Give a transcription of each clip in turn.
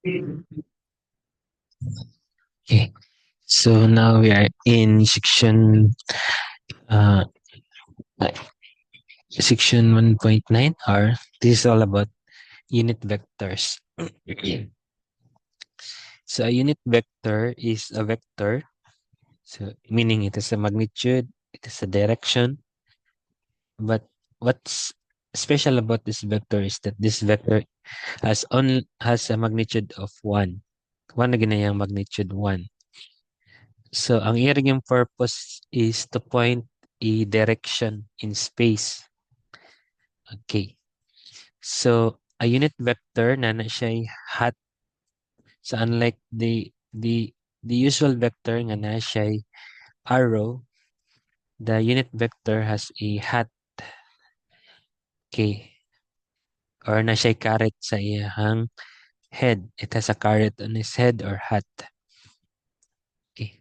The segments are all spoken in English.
Okay, so now we are in uh, section 1.9, or this is all about unit vectors. So a unit vector is a vector, so meaning it is a magnitude, it is a direction, but what's special about this vector is that this vector has a magnitude of 1. 1 na ginayang magnitude 1. So ang iyang purpose is to point a direction in space. Okay. So a unit vector na siya hat. So unlike the usual vector nga na siya arrow, the unit vector has a hat. Okay. Or na siya caret sa iyang head. It has a caret on his head or hat. Okay.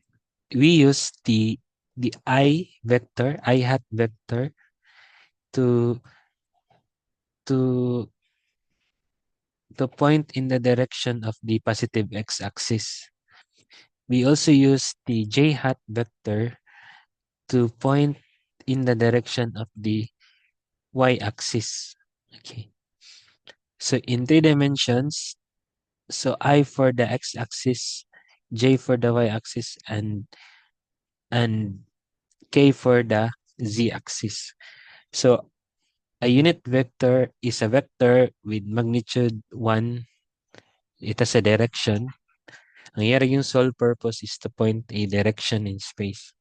We use the I hat vector to to to point in the direction of the positive x-axis. We also use the j hat vector to point in the direction of the y-axis. Okay. So in 3 dimensions, so I for the x-axis, j for the y-axis, and k for the z-axis. So a unit vector is a vector with magnitude 1. It has a direction. Ang yung sole purpose is to point a direction in space.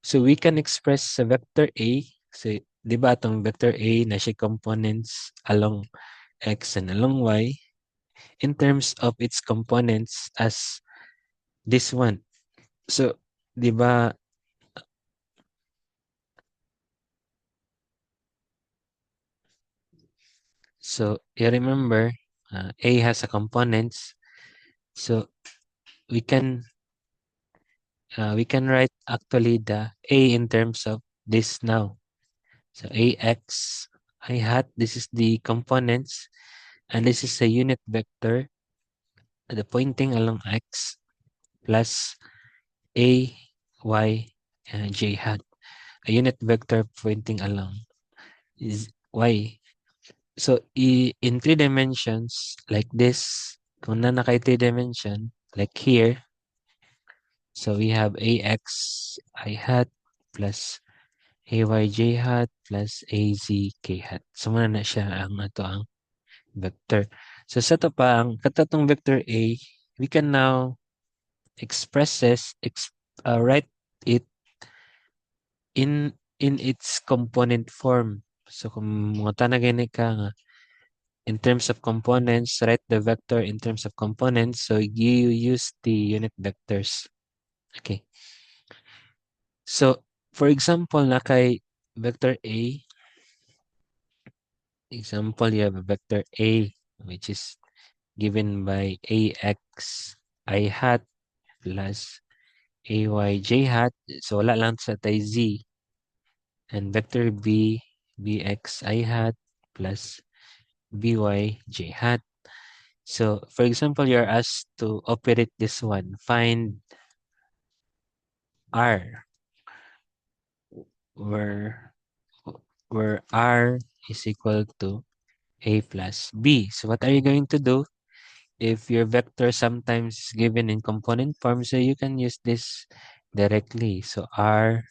So we can express a vector A. So, di ba itong vector A na siya components along x and along y in terms of its components as this one. So, di ba, so you remember, A has a components. So we can write actually the A in terms of this now. So AX I hat, this is the components, and this is a unit vector, the pointing along X plus A, Y, and J hat. A unit vector pointing along is Y. So in 3 dimensions, like this, kung na naka 3 dimension, like here, so we have AX I hat plus AY J hat plus AZ K hat. So muna na siya ang ato ang vector. So sa ito pa, ang katatong vector A, we can now write it in its component form. So kung mga tanagin ka nga, in terms of components, write the vector in terms of components. So you use the unit vectors. Okay. So for example, na kay vector A, example, you have a vector A, which is given by AX I hat plus AY J hat. So wala lang sa tay Z. And vector B, Bx I hat plus By J hat. So for example, you're asked to operate this one. Find R where where R is equal to A plus B. So what are you going to do? If your vector sometimes is given in component form, so you can use this directly. So R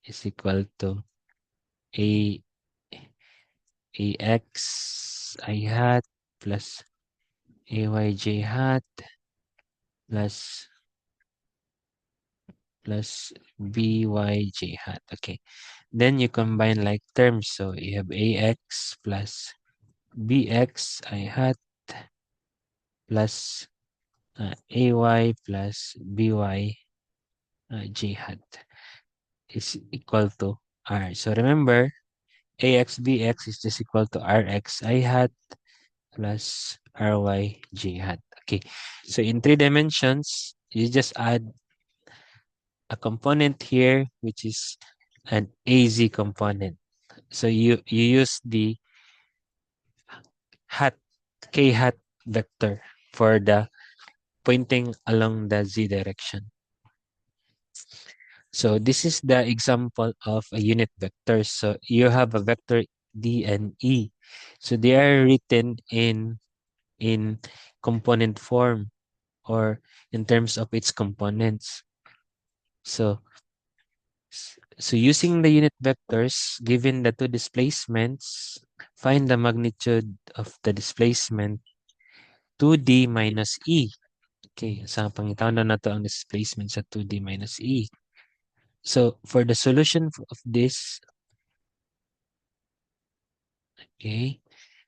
is equal to A AX I hat plus AYJ hat plus BYJ hat. Okay. Then you combine like terms. So you have AX plus BX I hat plus AY plus BY J hat is equal to R. So remember, AX BX is just equal to RX I hat plus RY J hat. Okay. So in 3 dimensions, you just add a component here, which is an AZ component. So you use the hat, K hat vector. for the pointing along the z direction. So this is the example of a unit vector. So you have a vector d and e. So they are written in component form or in terms of its components. So so using the unit vectors, given the two displacements, find the magnitude of the displacement 2D minus E. Okay, sa pangitaon na to ang displacement sa 2D minus E. So for the solution of this, okay,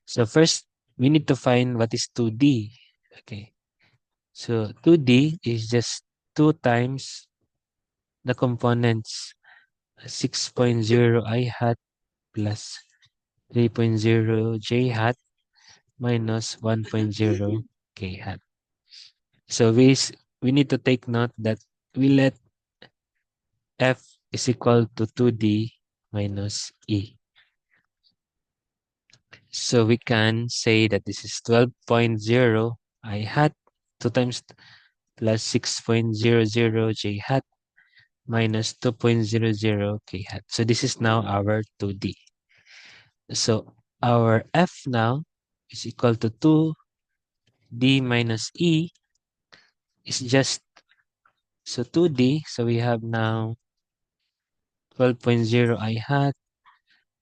so first we need to find what is 2D. Okay, so 2D is just 2 times the components 6.0 I hat plus 3.0 j hat minus 1.0 k hat. So we need to take note that we let f is equal to 2d minus e. So we can say that this is 12.0 I hat 2 times plus 6.00 j hat minus 2.00 k hat. So this is now our 2d. So our f now is equal to 2d minus e is just, so 2d, so we have now 12.0 I hat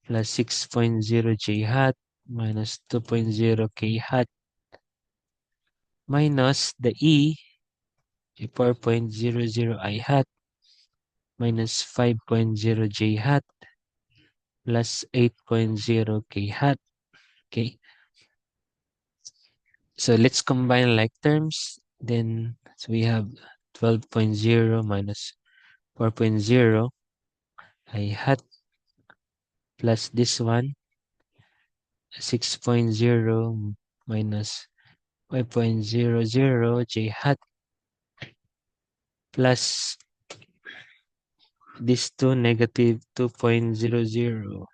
plus 6.0 j hat minus 2.0 k hat minus the e, 4.00 I hat minus 5.0 j hat plus 8.0 k hat. Okay, so let's combine like terms. Then so we have 12.0 minus 4.0 I hat plus this one 6.0 minus 5.00 j hat plus this two negative 2.00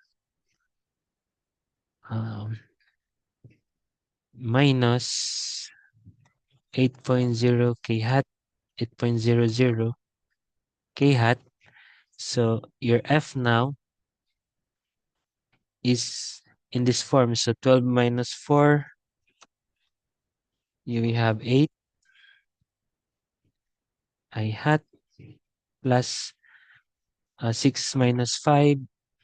minus 8.0 k hat 8.00 k hat. So your f now is in this form. So 12 minus 4, you have 8 I hat plus 6 minus 5,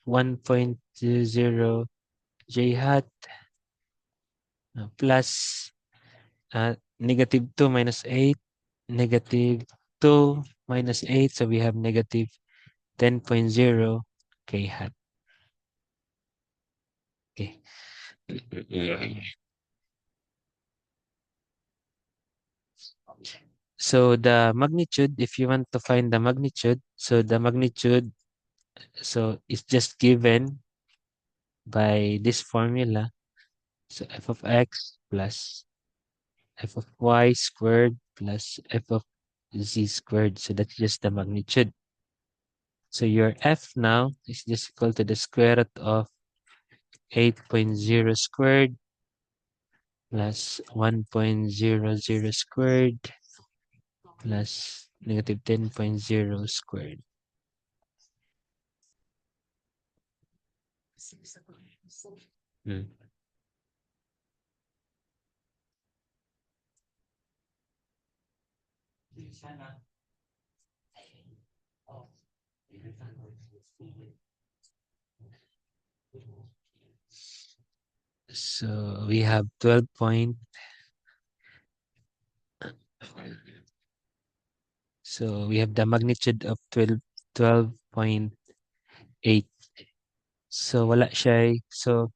1.0 j hat plus negative 2 minus 8, negative 2 minus 8. So we have negative 10.0 k hat. Okay. So the magnitude, if you want to find the magnitude, so the magnitude, so it's just given by this formula. So f of x plus f of y squared plus f of z squared. So that's just the magnitude. So your f now is just equal to the square root of 8.0 squared plus 1.00 squared plus negative 10.0 squared. Hmm. So we have 12 point. So we have the magnitude of 12.8. So wala siya. So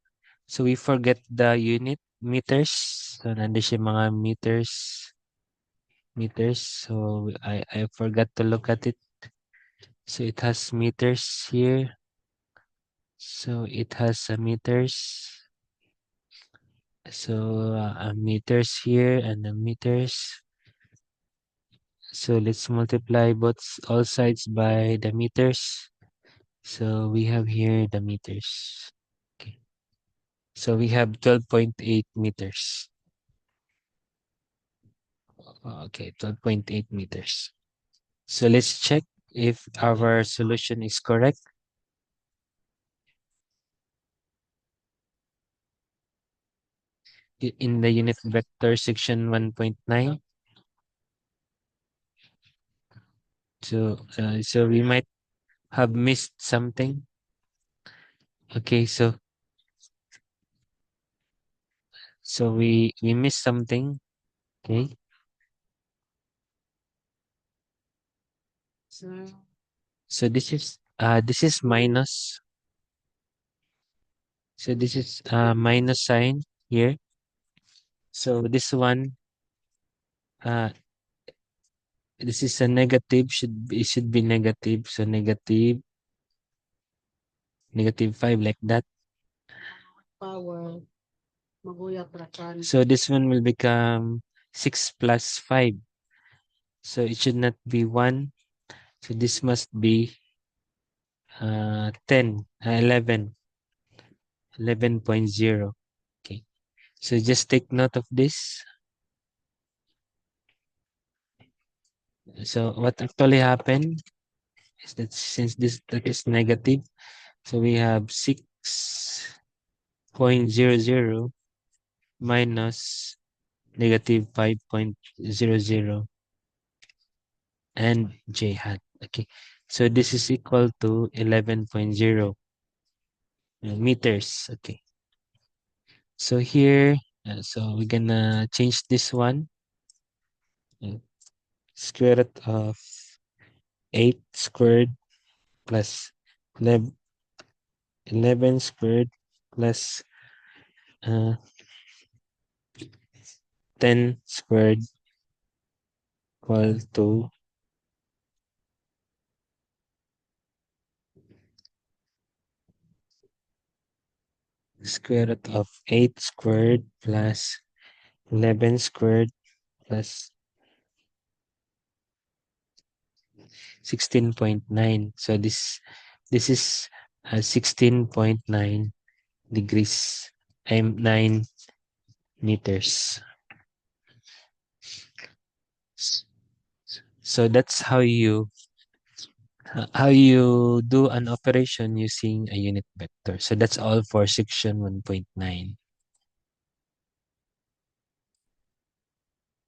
we forget the unit meters. So nandun siya mga meters. So I forgot to look at it. So it has meters here. So it has meters. So meters here and the meters. So let's multiply all sides by the meters. So we have here the meters. Okay. So we have 12.8 meters. Okay, 12.8 meters. So let's check if our solution is correct. In the unit vector section 1.9. So we might have missed something. Okay, so we missed something. Okay. So this is minus. So this is minus sign here. So this one this is a negative, should be negative. So negative 5 like that. Power. Maguyak rakan. So this one will become 6 plus 5. So it should not be 1. So this must be 10, 11, 11.0. Okay. So just take note of this. So what actually happened is that since that is negative, so we have 6.00 minus negative 5.00 and j hat. Okay. So this is equal to 11.0 meters. Okay. So here, so we're gonna change this one. uh, Square root of 8 squared plus 11 squared plus uh, 10 squared equal to square root of 8 squared plus 11 squared plus 16.9. So this is 16.9 degrees. I'm 9 meters. So that's how you do an operation using a unit vector. So that's all for section 1.9.